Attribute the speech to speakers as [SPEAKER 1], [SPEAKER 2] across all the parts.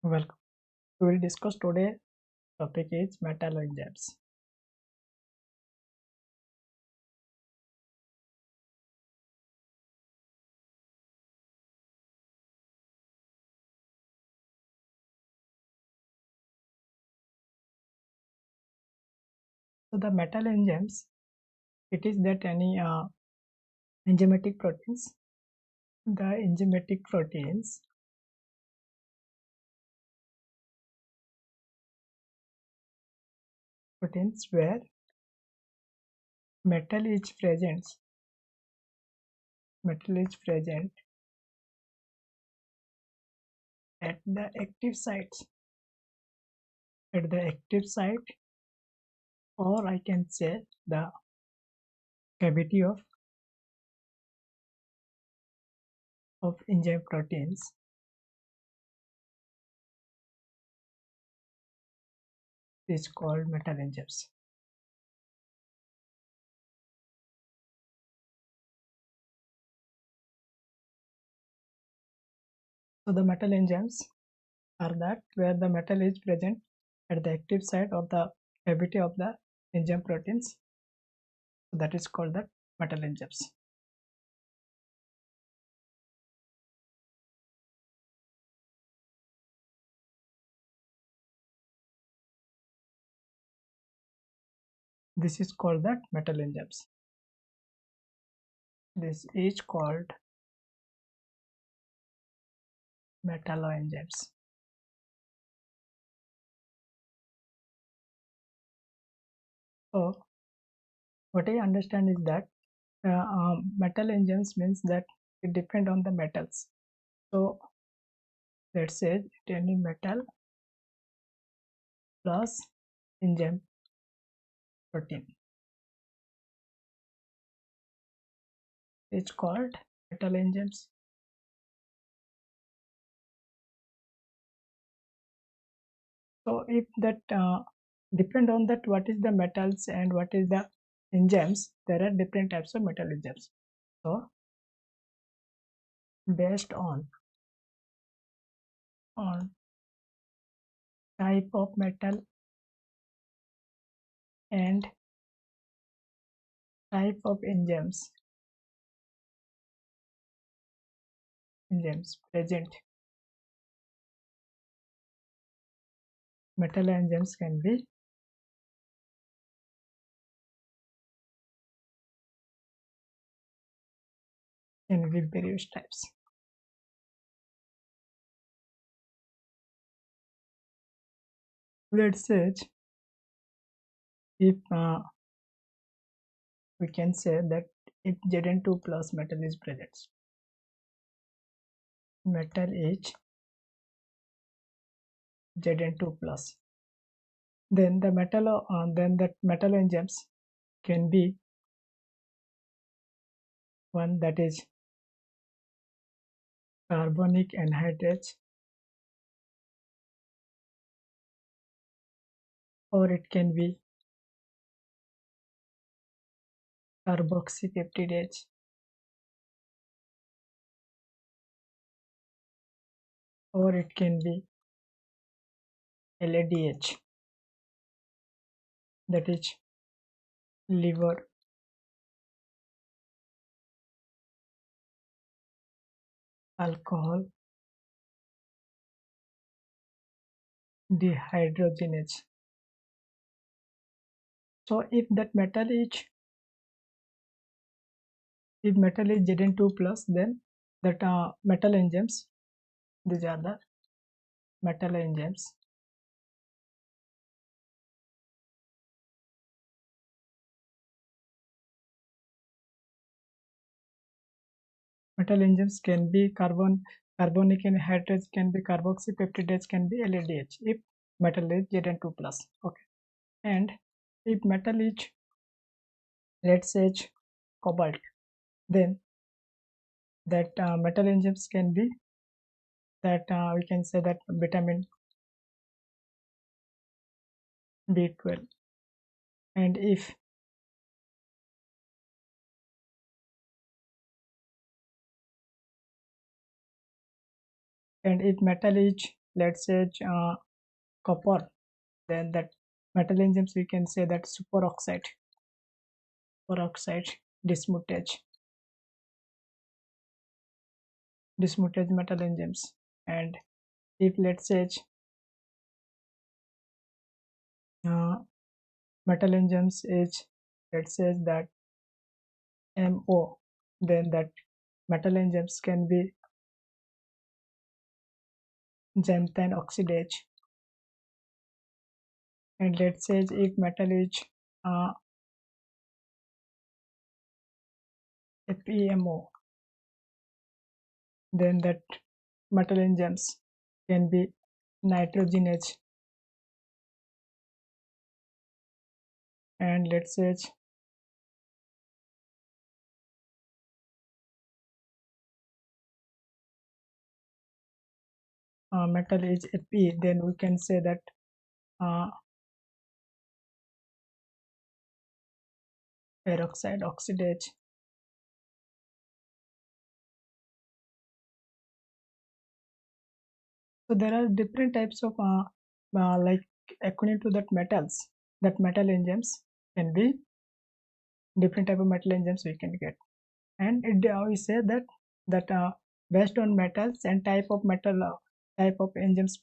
[SPEAKER 1] Welcome. We will discuss today topic is metal enzymes. So the metal enzymes, it is that any enzymatic proteins. The enzymatic proteins where metal is present. Metal is present at the active sites. At the active site, or I can say the cavity of enzyme proteins is called metal enzymes. So the metal enzymes are that where the metal is present at the active site of the cavity of the enzyme proteins. So that is called the metal enzymes. This is called the metal enzymes. This is called metalloenzymes. So what I understand is that metal enzymes means that it depend on the metals. So let's say any metal plus enzyme protein. It's called metal enzymes. So if that depend on that what is the metals and what is the enzymes, there are different types of metal enzymes. So based on type of metal and type of enzymes present, metal enzymes can be various types. Let's say if we can say that if Zn2 plus metal is present, metal is Zn2 plus, then the metal enzymes can be one that is carbonic anhydrase, or it can be carboxypeptidase, or it can be LADH, that is liver alcohol dehydrogenase. So if metal is Zn2 plus, then that metal enzymes, these are the metal enzymes. Metal enzymes can be carbonic anhydrase, can be carboxypeptidase, can be LADH if metal is Zn2 plus. Okay, and if metal is, let's say, cobalt, then that metal enzymes can be that we can say that vitamin B12, and if metal is let's say copper, then that metal enzymes we can say that superoxide dismutase metal enzymes. And if let's say uh, metal enzymes is, let's say that MO, then that metal enzymes can be xanthine oxidase. And let's say if metal is uh, FEMO, then that metal enzymes can be nitrogenase. And let's say metal is Fe, then we can say that uh, peroxide oxidase. So there are different types of like according to that metals, that metal enzymes can be different type of metal enzymes we can get. And we say that based on metals and type of metal, type of enzymes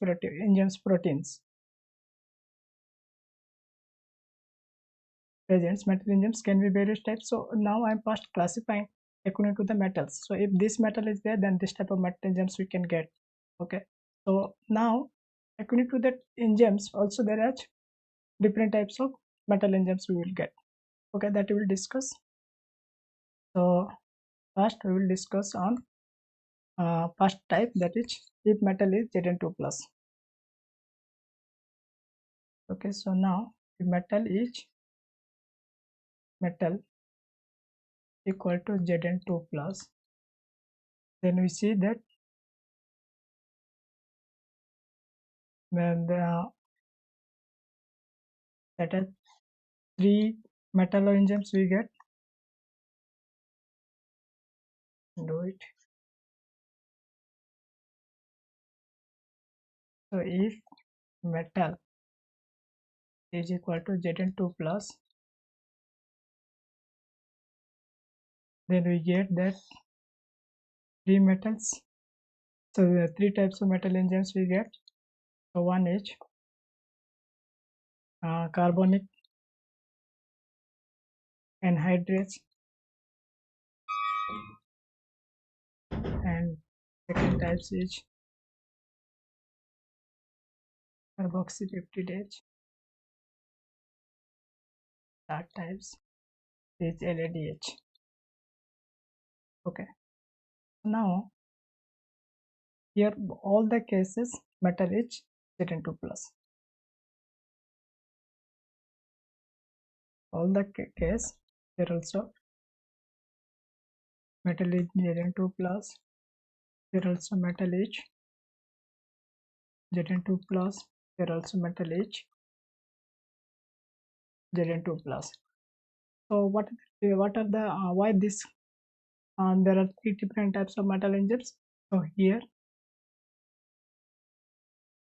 [SPEAKER 1] proteins presents, metal enzymes can be various types. So now I'm first classifying according to the metals. So if this metal is there, then this type of metal enzymes we can get. Okay. So now according to that enzymes, also there are different types of metal enzymes we will get. Okay, that we will discuss. So first we will discuss on first type, that is if metal is Zn2 plus. Okay, so now if metal is metal equal to Zn2 plus, then we see that when the that is three metal enzymes we get. Do it. So if metal is equal to Zn2 plus, then we get that three metals. So there are three types of metal enzymes we get. So one is carbonic anhydrase, and second types is carboxypeptidase. Third types is LADH. Okay. Now here all the cases metal is Zn2 plus. All the case here also metal is Zn2 plus. Here also metal is Zn2 plus. Here also metal is Zn2 plus. So what are the why this there are three different types of metal enzymes. So here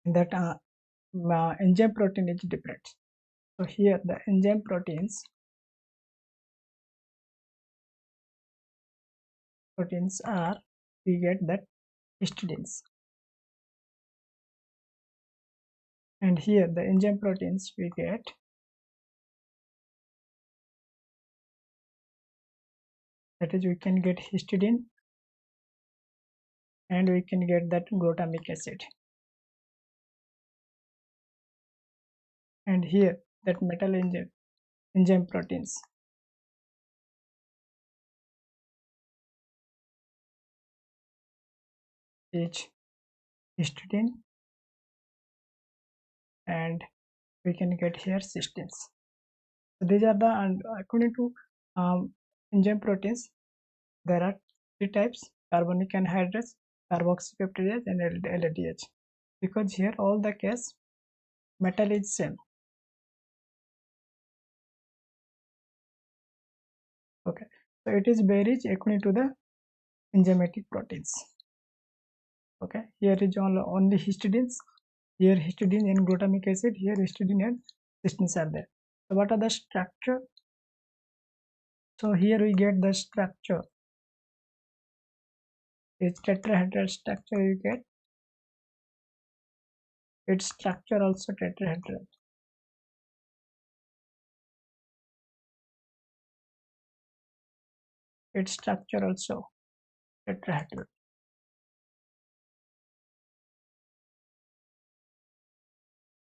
[SPEAKER 1] that enzyme protein is different. So here the enzyme proteins are, we get that histidines, and here the enzyme proteins we get that is we can get histidine, and we can get that glutamic acid. And here that metal enzyme proteins is histidine, and we can get here cysteines. So these are the, and according to enzyme proteins, there are three types: carbonic anhydrase, carboxypeptidase, and LADH. Because here all the case metal is same. Okay, so it is varies according to the enzymatic proteins. Okay, here is only histidines, Here histidine and glutamic acid, here histidine and cysteines are there. So what are the structure? So here we get the structure. Its tetrahedral structure you get. Its structure also tetrahedral. Its structure also tetrahedral.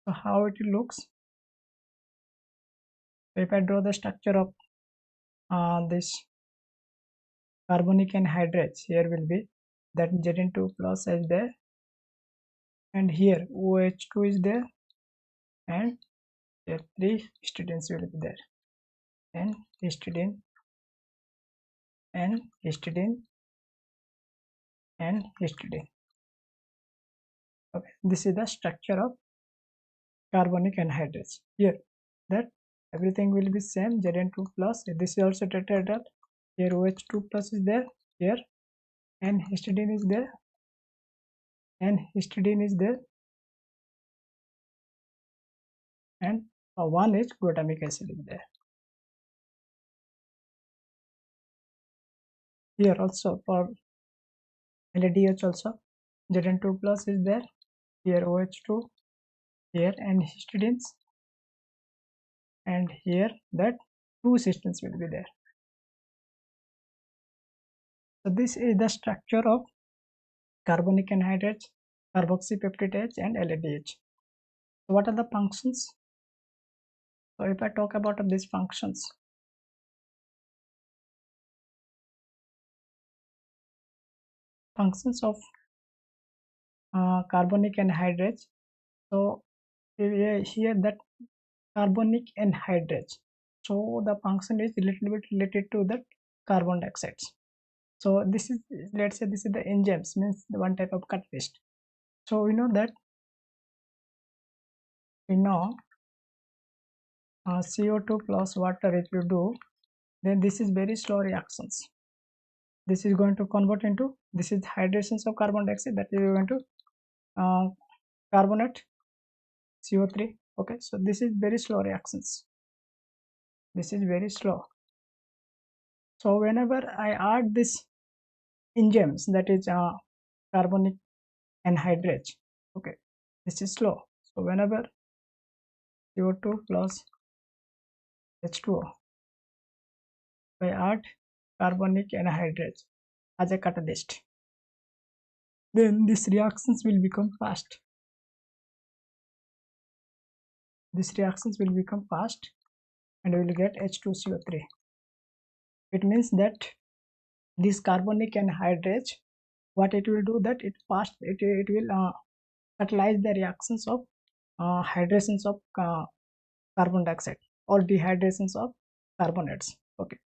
[SPEAKER 1] So how it looks? If I draw the structure of this carbonic anhydrase, here will be that Zn2 plus is there, and here OH2 is there, and here 3 histidines will be there, and histidine, and histidine, and histidine. Okay, this is the structure of carbonic anhydrase. Here that everything will be same, Zn2 plus, this is also tetrahedral, here OH2 plus is there, here, and histidine is there, and histidine is there, and one is glutamic acid is there. Here also for LDH also Zn2 plus is there, here OH2, here, and histidines, and here that 2 cysteines will be there. So this is the structure of carbonic anhydrase, carboxypeptidase, and LDH. So what are the functions? So if I talk about these functions, of carbonic anhydrase. So here that carbonic anhydrase. So the function is a little bit related to the carbon dioxide. So this is, let's say this is the enzymes, means the one type of catalyst. So we know that CO2 plus water, if you do, then this is very slow reactions. This is going to convert into, this is hydrations of carbon dioxide, that is going to carbonate CO3. Okay, so this is very slow reactions. This is very slow. So whenever I add this enzymes, that is carbonic anhydrase, okay, this is slow. So whenever CO2 plus H2O, I add carbonic anhydrase as a catalyst, then these reactions will become fast. These reactions will become fast, and we will get H2CO3. It means that this carbonic anhydrase, what it will do, that it will catalyze the reactions of hydrations of carbon dioxide or dehydrations of carbonates. Okay,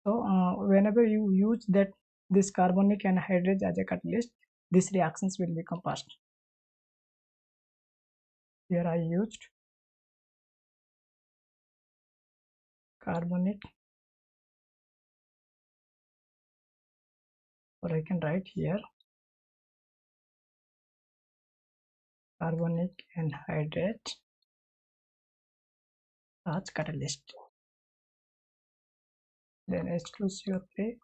[SPEAKER 1] so whenever you use that this carbonic anhydrase as a catalyst, these reactions will become fast. Here I used carbonic, or I can write here carbonic anhydrase as catalyst, then H2CO3,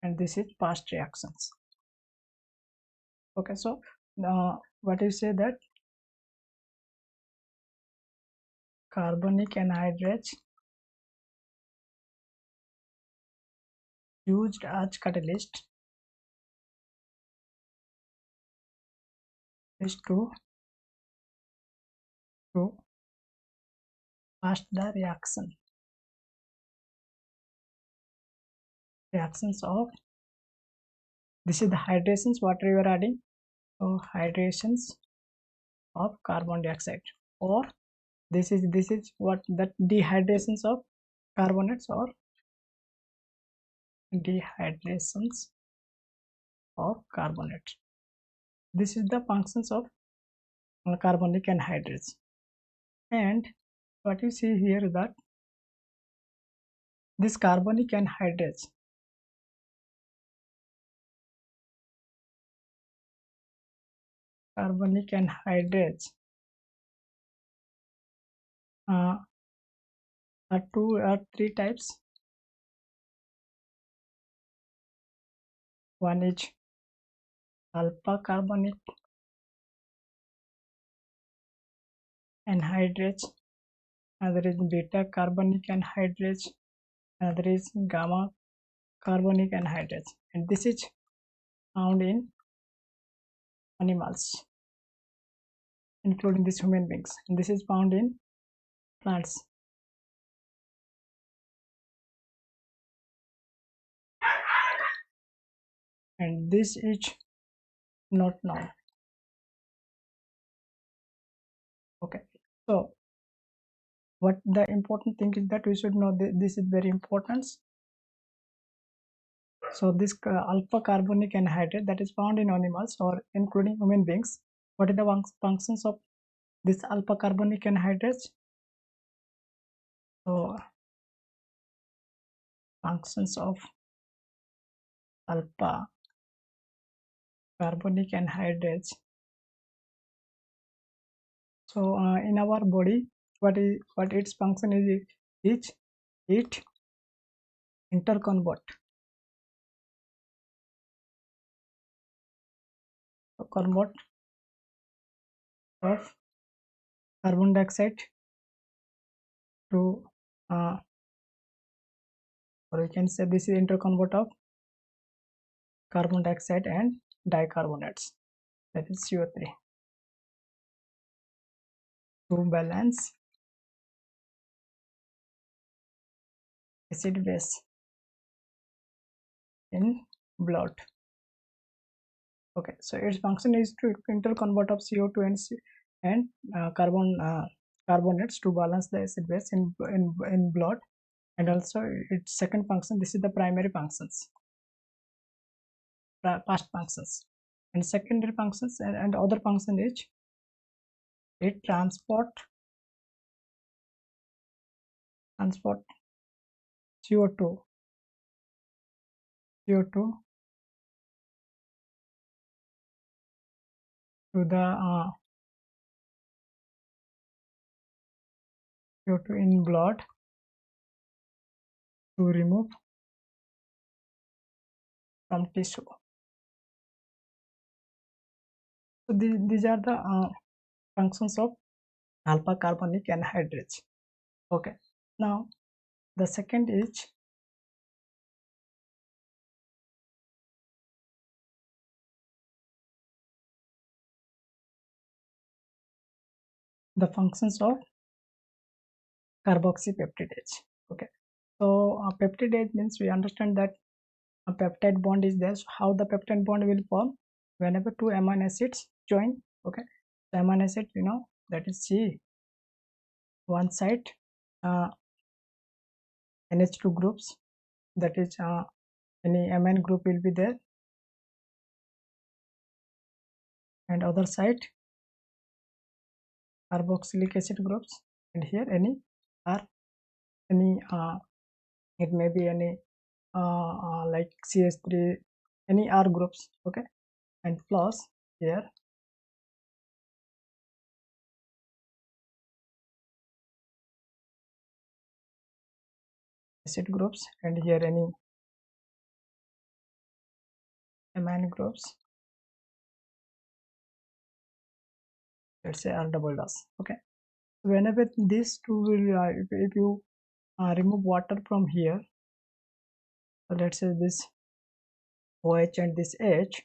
[SPEAKER 1] and this is fast reactions. Okay, so what you say that carbonic anhydrase used as catalyst is to fast the reactions of, this is the hydrations what you are adding, so hydrations of carbon dioxide, or this is what that dehydrations of carbonates, or dehydrations of carbonates. This is the functions of carbonic anhydrase. And what you see here, that this carbonic anhydrase, carbonic anhydrase are two or three types. One is alpha carbonic anhydrase, another is beta carbonic anhydrase, another is gamma carbonic anhydrase, and this is found in animals, including these human beings, and this is found in plants. And this is not known. Okay, so what the important thing is that we should know that this is very important. So this alpha carbonic anhydrase that is found in animals or including human beings, what are the functions of this alpha carbonic anhydrase? So functions of alpha carbonic anhydrase. So in our body, what its function is it interconvert convert of carbon dioxide to or we can say this is interconvert of carbon dioxide and dicarbonates, that is CO3, to balance acid base in blood. Okay, so its function is to interconvert of CO2 and carbonates to balance the acid base in blood, and also its second function, this is the primary functions, past functions, and secondary functions and other function is it transport CO2 to the CO2 in blood to remove from tissue. So these are the functions of alpha carbonic anhydrase. Okay, now the second is the functions of carboxypeptidase. Okay, so peptidase means we understand that a peptide bond is there. So how the peptide bond will form? Whenever two amino acids join. Okay, the amino acid, you know, that is C, one side NH2 groups, that is any amine group will be there, and other side carboxylic acid groups, and here any R, any it may be any like CH3, any R groups. Okay, and plus here acid groups, and here any amine groups, let's say R double dash. Okay, whenever these two will if you remove water from here, so let's say this OH and this H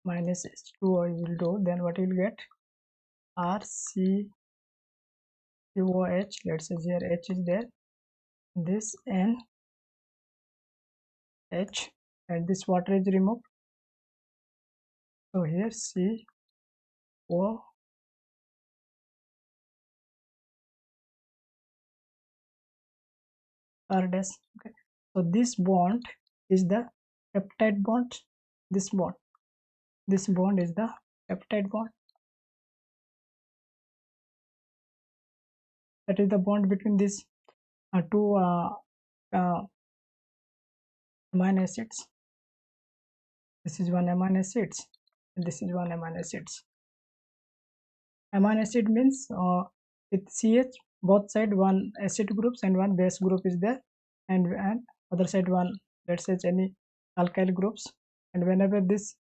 [SPEAKER 1] minus H2O will do, then what you will get? RCOH, let's say here H is there, this NH, and this water is removed, so here CO R dash. Okay, so this bond is the peptide bond. This bond is the peptide bond, that is the bond between these two uh, amino acids. This is one amino acids and this is one amino acids. Amino acid means with CH both side one acid groups and one base group is there, and other side one, let's say any alkyl groups, and whenever this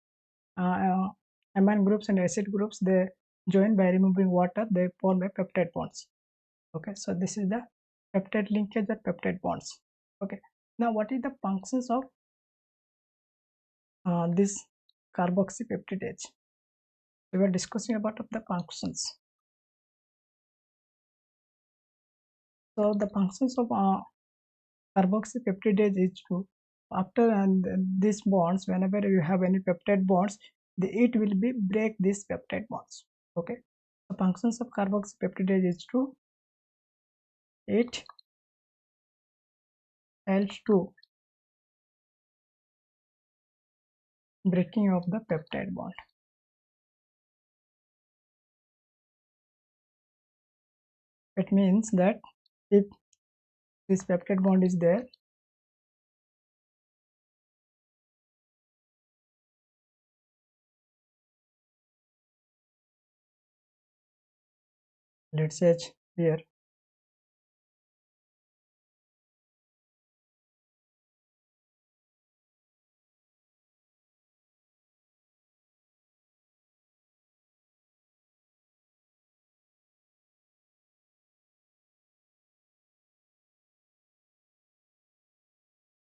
[SPEAKER 1] uh, uh, amine groups and acid groups they join by removing water, they form a peptide bonds. Okay, so this is the peptide linkage or peptide bonds. Okay, now what is the functions of this carboxypeptidase? We were discussing about the functions. So the functions of carboxypeptidase is to, after and these bonds, whenever you have any peptide bonds, it will be break these peptide bonds. Okay, the functions of carboxypeptidase is to, it helps to breaking of the peptide bond. It means that if this peptide bond is there, let's say here,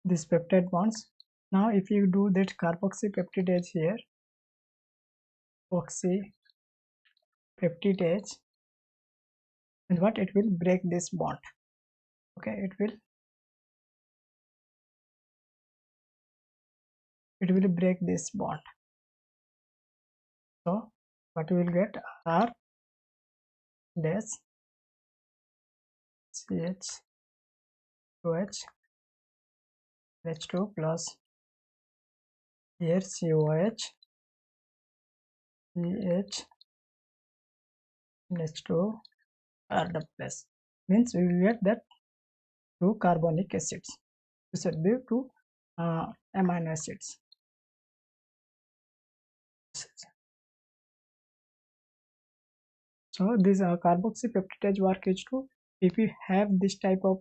[SPEAKER 1] this peptide bonds. Now if you do that carboxypeptidase here, oxypeptidase, and what it will break this bond. Okay, it will break this bond. So what we will get R dash CH2H H2 plus here COH CH H2 R plus, means we will get that two carbonic acids. This will be two amino acids. So this carboxypeptidase work is to, if you have this type of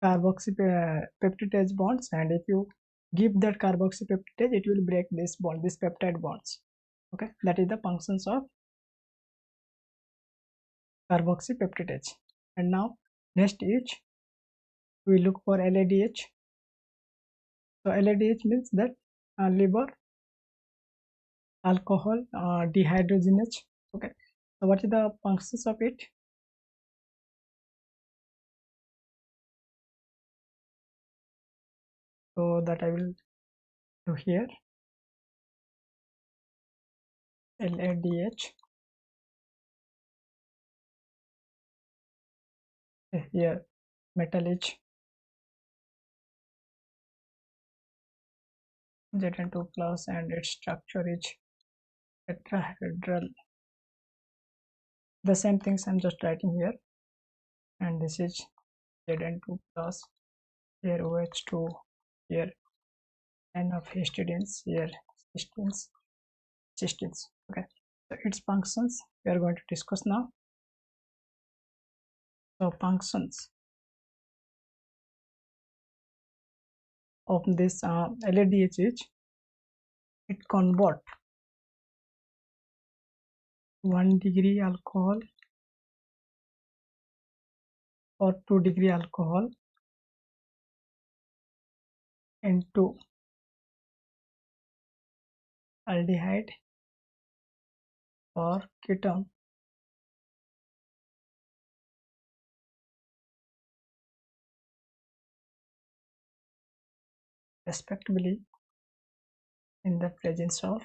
[SPEAKER 1] carboxypeptidase bonds, and if you give that carboxypeptidase, it will break this bond, this peptide bonds. Okay, that is the functions of carboxypeptidase. And now next is we look for LADH. So LADH means that liver alcohol dehydrogenase. Okay, so what is the functions of it? So that I will do here. LADH here, metal is Zn2 plus, and its structure is tetrahedral. The same things I'm just writing here, and this is Zn2 plus, here OH2, here N of histidines, here cysteines. Okay, so its functions we are going to discuss now. So functions of this LADH is, it convert 1 degree alcohol or 2 degree alcohol into aldehyde or ketone respectively in the presence of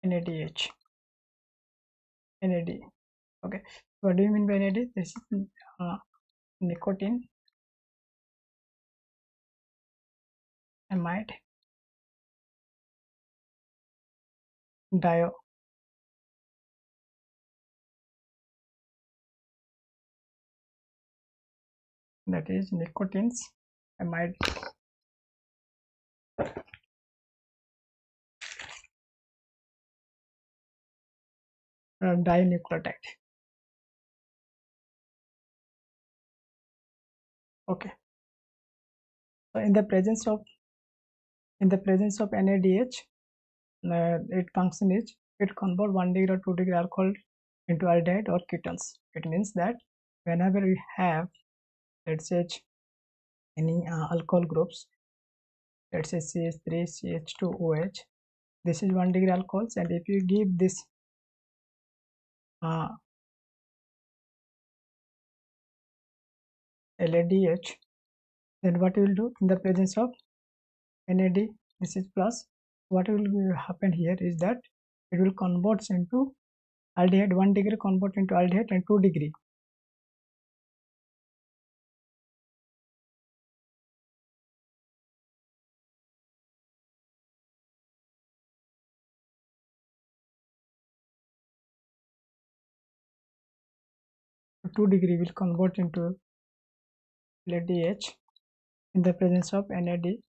[SPEAKER 1] NADH. NAD. Okay, what do you mean by NAD? This is nicotine amide dio. That is nicotine's amide dinucleotide. Okay, so in the presence of NADH, its function is it convert 1 degree or 2 degree alcohol into aldehyde or ketones. It means that whenever we have, let's say, any alcohol groups, let's say CH3, CH2, OH, this is 1 degree alcohols, and if you give this LADH, then what you will do in the presence of NAD, this is plus, what will happen here is that it will convert into aldehyde. 1 degree convert into aldehyde, and 2 degree will convert into LADH in the presence of NAD.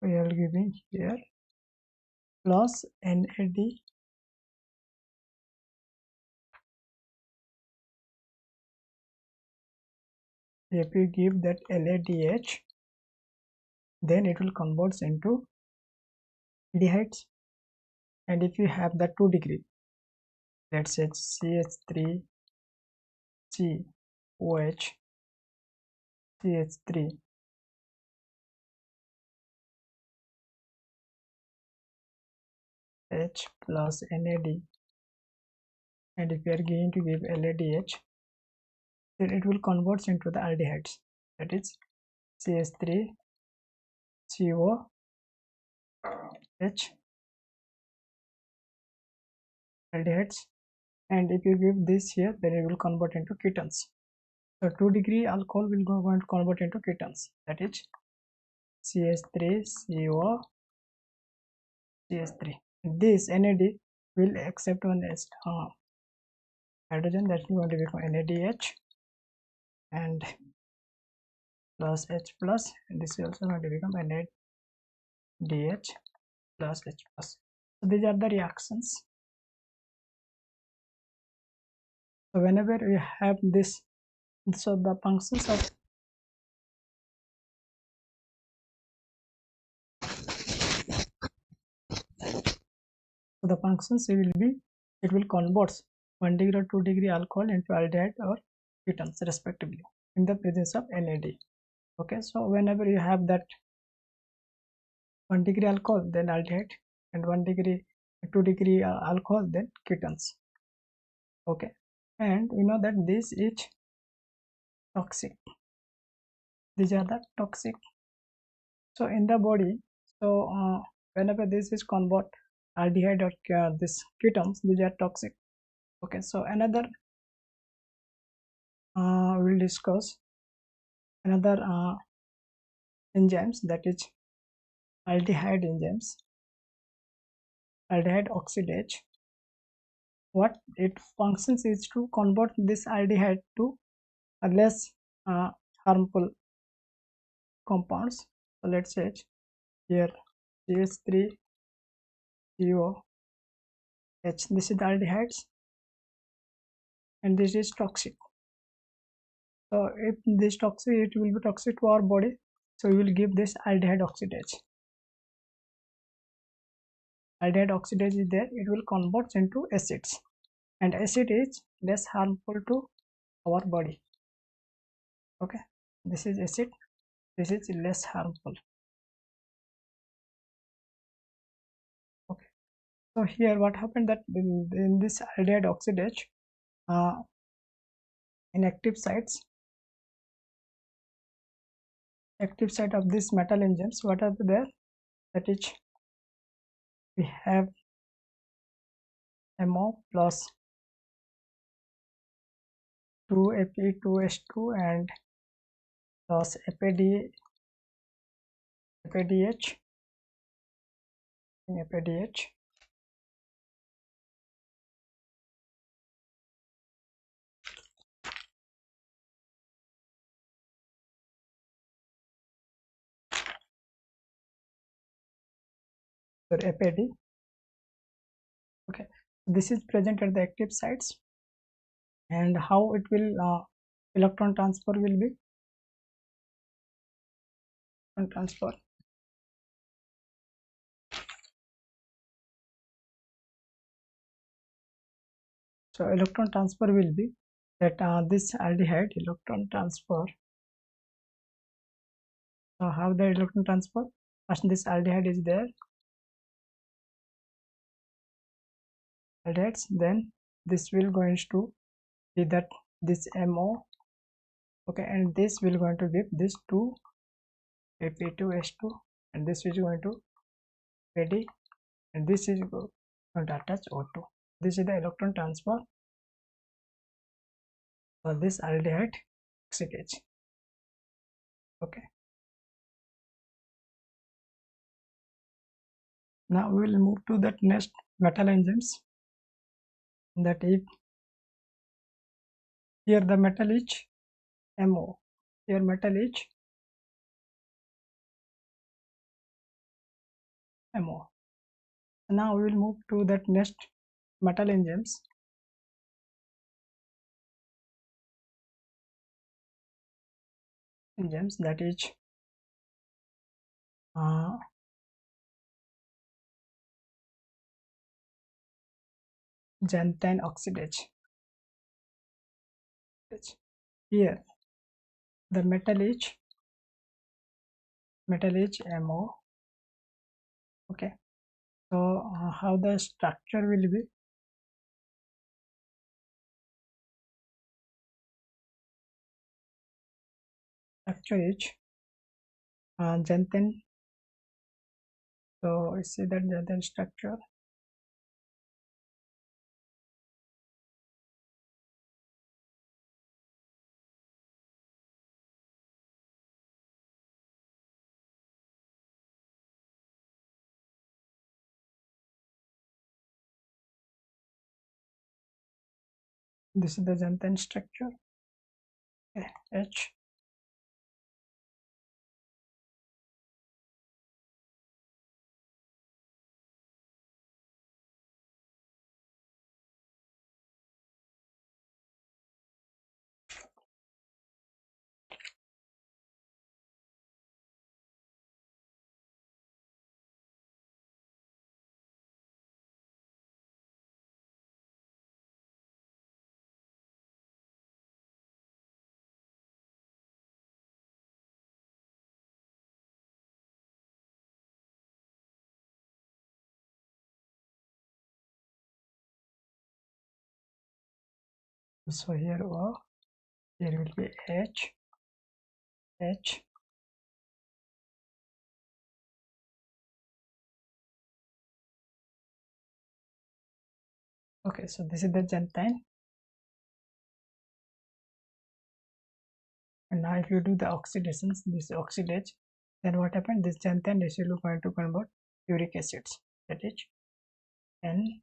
[SPEAKER 1] We are giving here plus NAD if you give that LADH, then it will convert into aldehydes, and if you have the 2 degree, let's say CH3 COH CH3 H plus NAD, and if we are going to give LADH, then it will convert into the aldehydes, that is CH3 COH aldehydes, and if you give this here, then it will convert into ketones. So 2 degree alcohol will going to convert into ketones, that is CH3 COH CH3. This NAD will accept one hydrogen, that is going to become NADH and plus H plus, and this is also going to become NADH plus H plus. So these are the reactions. So whenever we have this, so the functions of will be, it will convert 1 degree or 2 degree alcohol into aldehyde or ketones respectively in the presence of NAD. Okay, so whenever you have that 1 degree alcohol, then aldehyde, and 1 degree 2 degree alcohol, then ketones. Okay, and we know that this is toxic. These are the toxic. So in the body, so whenever this is convert aldehyde or this ketones, these are toxic. Okay, so another we'll discuss another enzymes, that is aldehyde enzymes, aldehyde oxidase. What it functions is to convert this aldehyde to a less harmful compounds. So let's say here CH3 COH, this is the aldehydes, and this is toxic. So if this toxic, it will be toxic to our body, so we will give this aldehyde oxidase. Aldehyde oxidase is there, it will convert into acids, and acid is less harmful to our body. Okay, this is acid, this is less harmful. Okay, so here what happened, that in this aldehyde oxidase, in active sites of this metal enzymes, what are there, that is we have MO plus 2Fe2H2 and plus FADH, sorry, FAD. Okay, this is present at the active sites, and how it will electron transfer will be transfer. So electron transfer will be that this aldehyde electron transfer. So how the electron transfer? First this aldehyde is there, aldehydes. Then this will going to be that this MO. Okay, and this will going to give this 2 Ap2H2, and this is going to AD, and this is going to attach O2. This is the electron transfer for this aldehyde oxidase. Okay, now we will move to that next metal enzymes. That if here the metal is MO, here metal is MO. Now we will move to that next metal enzymes. Enzymes that is xanthine oxidase. Here the metal is MO. Okay, so how the structure will be? Structure is xanthine. So we see that xanthine structure. This is the xanthine structure. Okay, H. So here O, here will be H. Okay, so this is the xanthine. And now if you do the oxidations, this oxidase, then what happened? This xanthine is going to convert uric acids. That is N.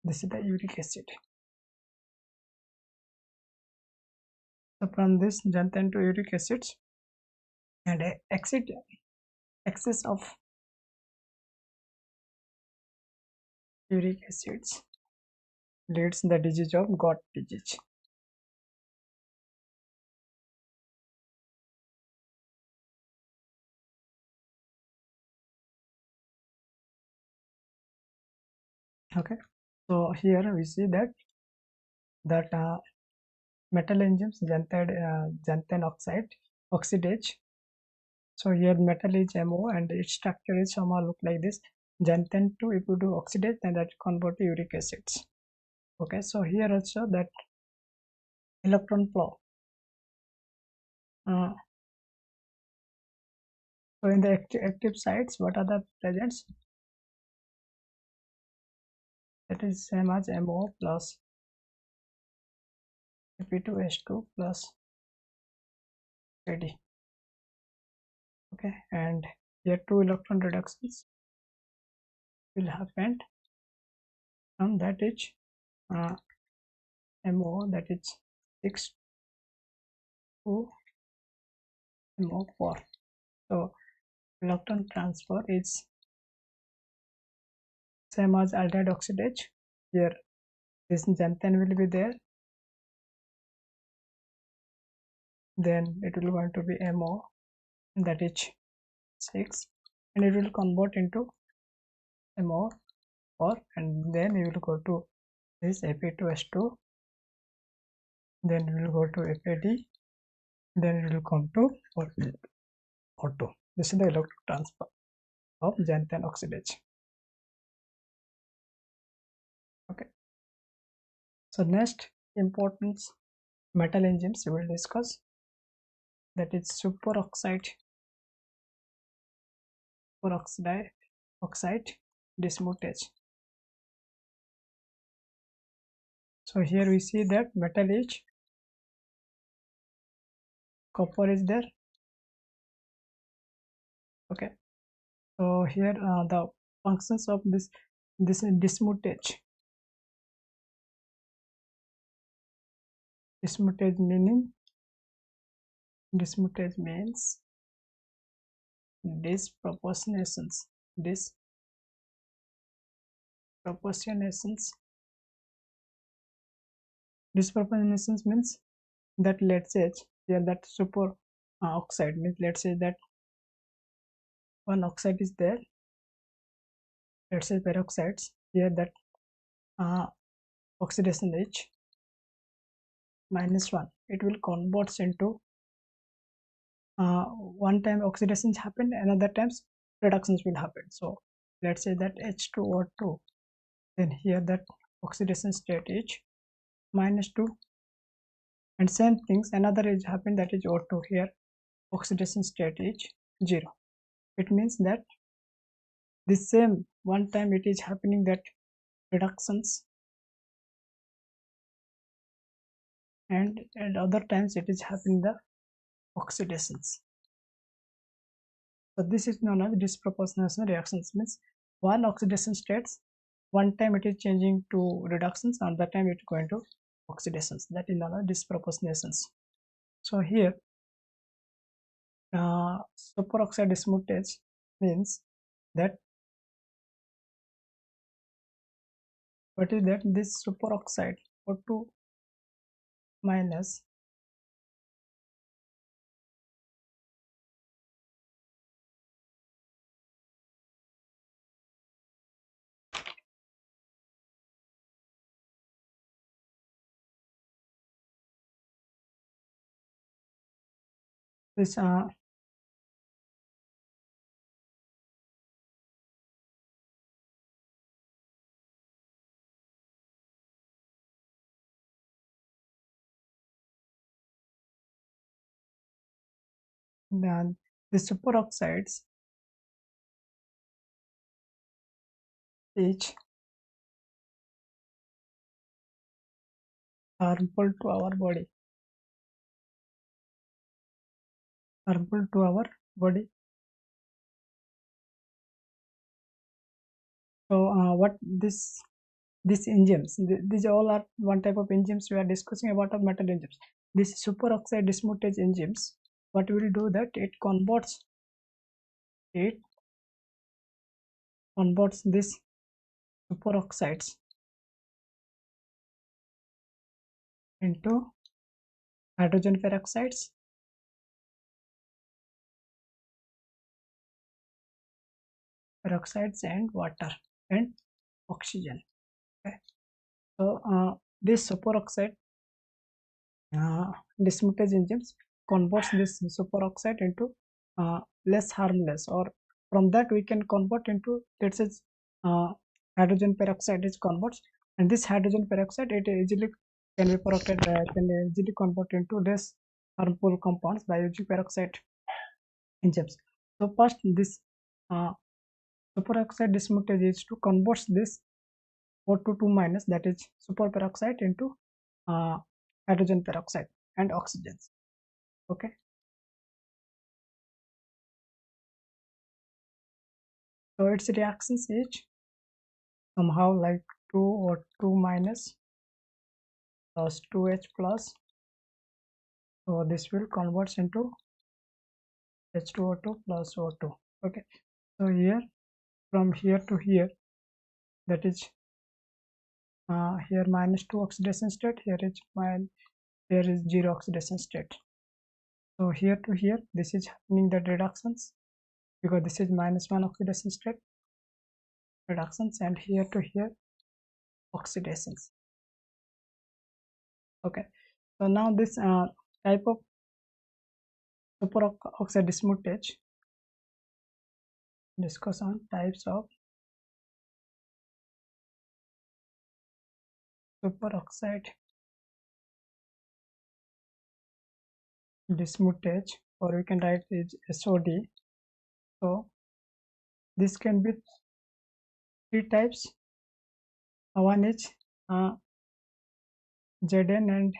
[SPEAKER 1] This is the uric acid. So from this xanthine to uric acids, and excess of uric acids leads the disease of gut disease. Okay, so here we see that metal enzymes xanthine oxidase. So here metal is MO and its structure is somehow look like this. Xanthine 2, if you do oxidate, then that convert to uric acids. Okay, so here also that electron flow. So in the active sites, what are the presents? That is same as MO plus P2H2 plus ready. Okay, and here two electron reductions will happen from that is uh, MO, that is 6 to MO4. So electron transfer is same as aldehyde oxidase. Here this xanthine will be there, then it will going to be MO, that is 6, and it will convert into MO4, and then you will go to this Fe2S2, then we will go to FAD, then it will come to O2. This is the electron transfer of xanthine oxidase. Okay. So next important metal enzymes we will discuss, that is superoxide dismutase. So here we see that metal is copper is there. Okay. So here the functions of this dismutase. Dismutase means disproportionations. Disproportionations means that, let's say here that super oxide means, let's say that one oxide is there, let's say peroxides, here that oxidation is -1, it will converts into one time oxidations happen, another times reductions will happen. So let's say that H2O2, then here that oxidation state is -2, and same things another is happened, that is O2, here oxidation state is 0. It means that the same one time it is happening that reductions, and at other times it is happening the oxidations. So this is known as disproportional reactions, means one oxidation states, one time it is changing to reductions, and that time it is going to oxidations. That is known as disproportionations. So here superoxide dismutase means that, what is that, this superoxide O2 minus this then the superoxides is harmful to our body, So what these enzymes, these all are one type of enzymes we are discussing about, of metal enzymes. This superoxide dismutase enzymes, what will do that it converts this superoxides into hydrogen peroxides, and water and oxygen. Okay. So this superoxide dismutase enzymes converts this superoxide into less harmless, or from that we can convert into, let's say hydrogen peroxide is converts, and this hydrogen peroxide it easily can be can easily convert into less harmful compounds by using peroxide enzymes. So first this uh, superoxide dismutase is to convert this O2 minus, that is superperoxide, into hydrogen peroxide and oxygen. Okay. So its reactions is somehow like 2 or 2 minus plus 2H plus. So this will converts into H2O2 plus O2. Okay. So here from here to here, that is here minus 2 oxidation state, here is 0 oxidation state. So here to here, this is happening the reductions because this is minus 1 oxidation state reductions, and here to here oxidations. Okay. So now this type of superoxide dismutase, discuss on types of superoxide dismutase, or we can write is SOD. So this can be three types. One is Zn and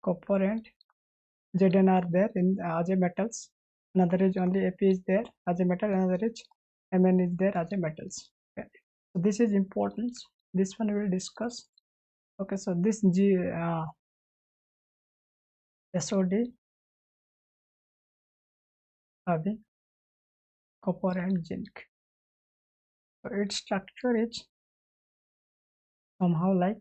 [SPEAKER 1] copper and Zn are there in as a metals. Another is only Ap is there as a metal. Another is Mn is there as a metals. Okay. So this is important. This one we will discuss. Okay. So this SOD having copper and zinc. So its structure is somehow like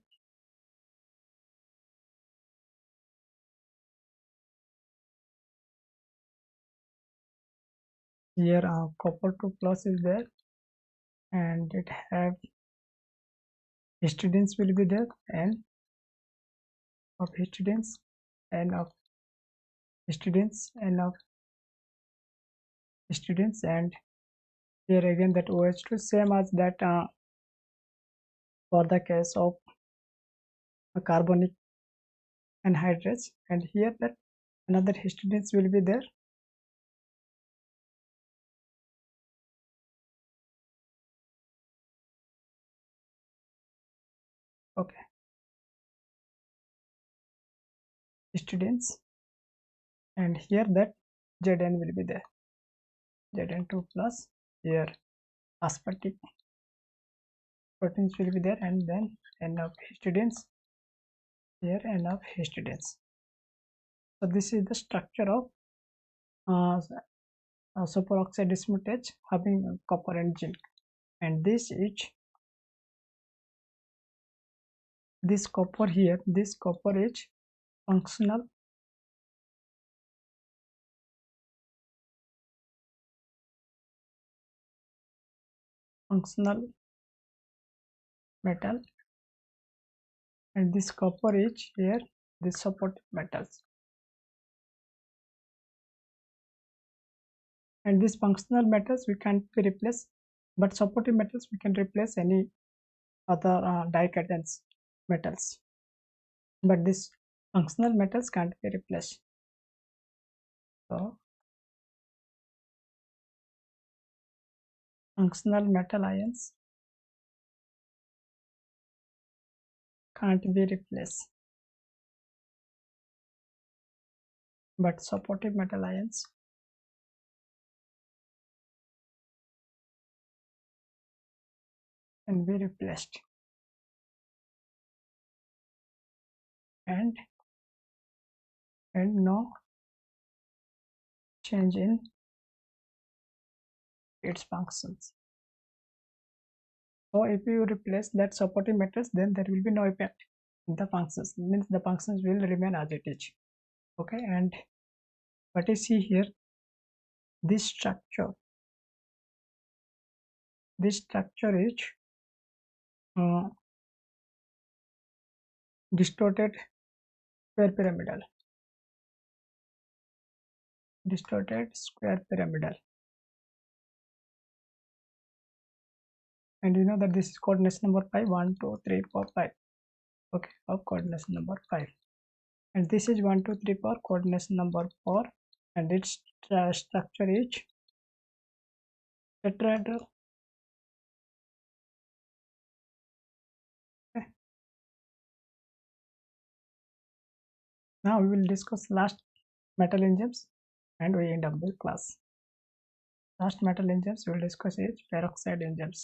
[SPEAKER 1] here copper 2 plus is there, and it have histidines will be there, and of histidines, and of histidines, and of histidines, and here again that OH2 same as that for the case of carbonic anhydrase, and here that another histidines will be there. Okay, histidines, and here that Zn will be there, Zn2 plus, here aspartic proteins will be there, and then N of histidines, here N of histidines. So this is the structure of superoxide dismutase having copper and zinc, and this copper here, this copper is functional metal, and this copper is here this supportive metals, and these functional metals we can't be replaced, but supportive metals we can replace any other dicadence metals, but these functional metals can't be replaced. So functional metal ions can't be replaced, but supportive metal ions can be replaced, and no change in its functions. So if you replace that supportive metals, then there will be no effect in the functions, means the functions will remain as it is. Okay, and what you see here, this structure is distorted square pyramidal, and you know that this is coordination number 5, 1 2 3 4 5. Okay, of coordination number 5, and this is 1 2 3 4 coordination number 4, and its structure is tetrahedral. Okay. Now we will discuss last metal enzymes and we end up the class. Last metal enzymes we will discuss is peroxide enzymes.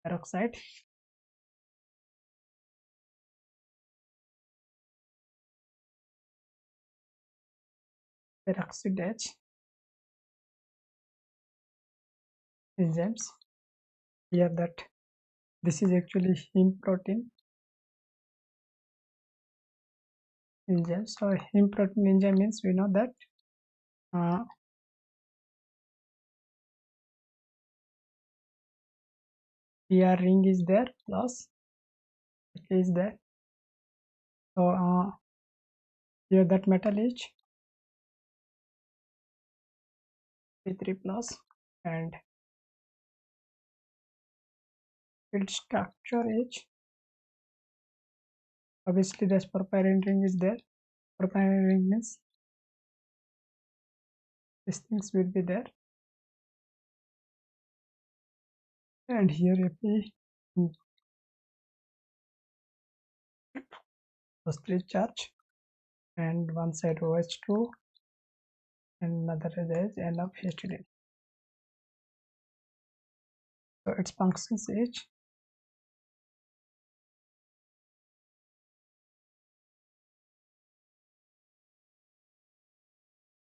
[SPEAKER 1] Peroxide peroxidase enzymes. Here that this is actually heme protein enzyme. So heme protein enzyme means we know that uh, PR ring is there plus K is there. So here that metal is P3 plus and its structure is obviously this propyrin ring is there. Propyrin ring means these things will be there. And here if we positive charge and one side OH2 and another is N of H2. So its functions is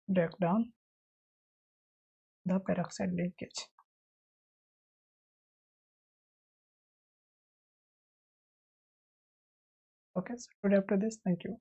[SPEAKER 1] break down the peroxide linkage. Okay, so today after this, thank you.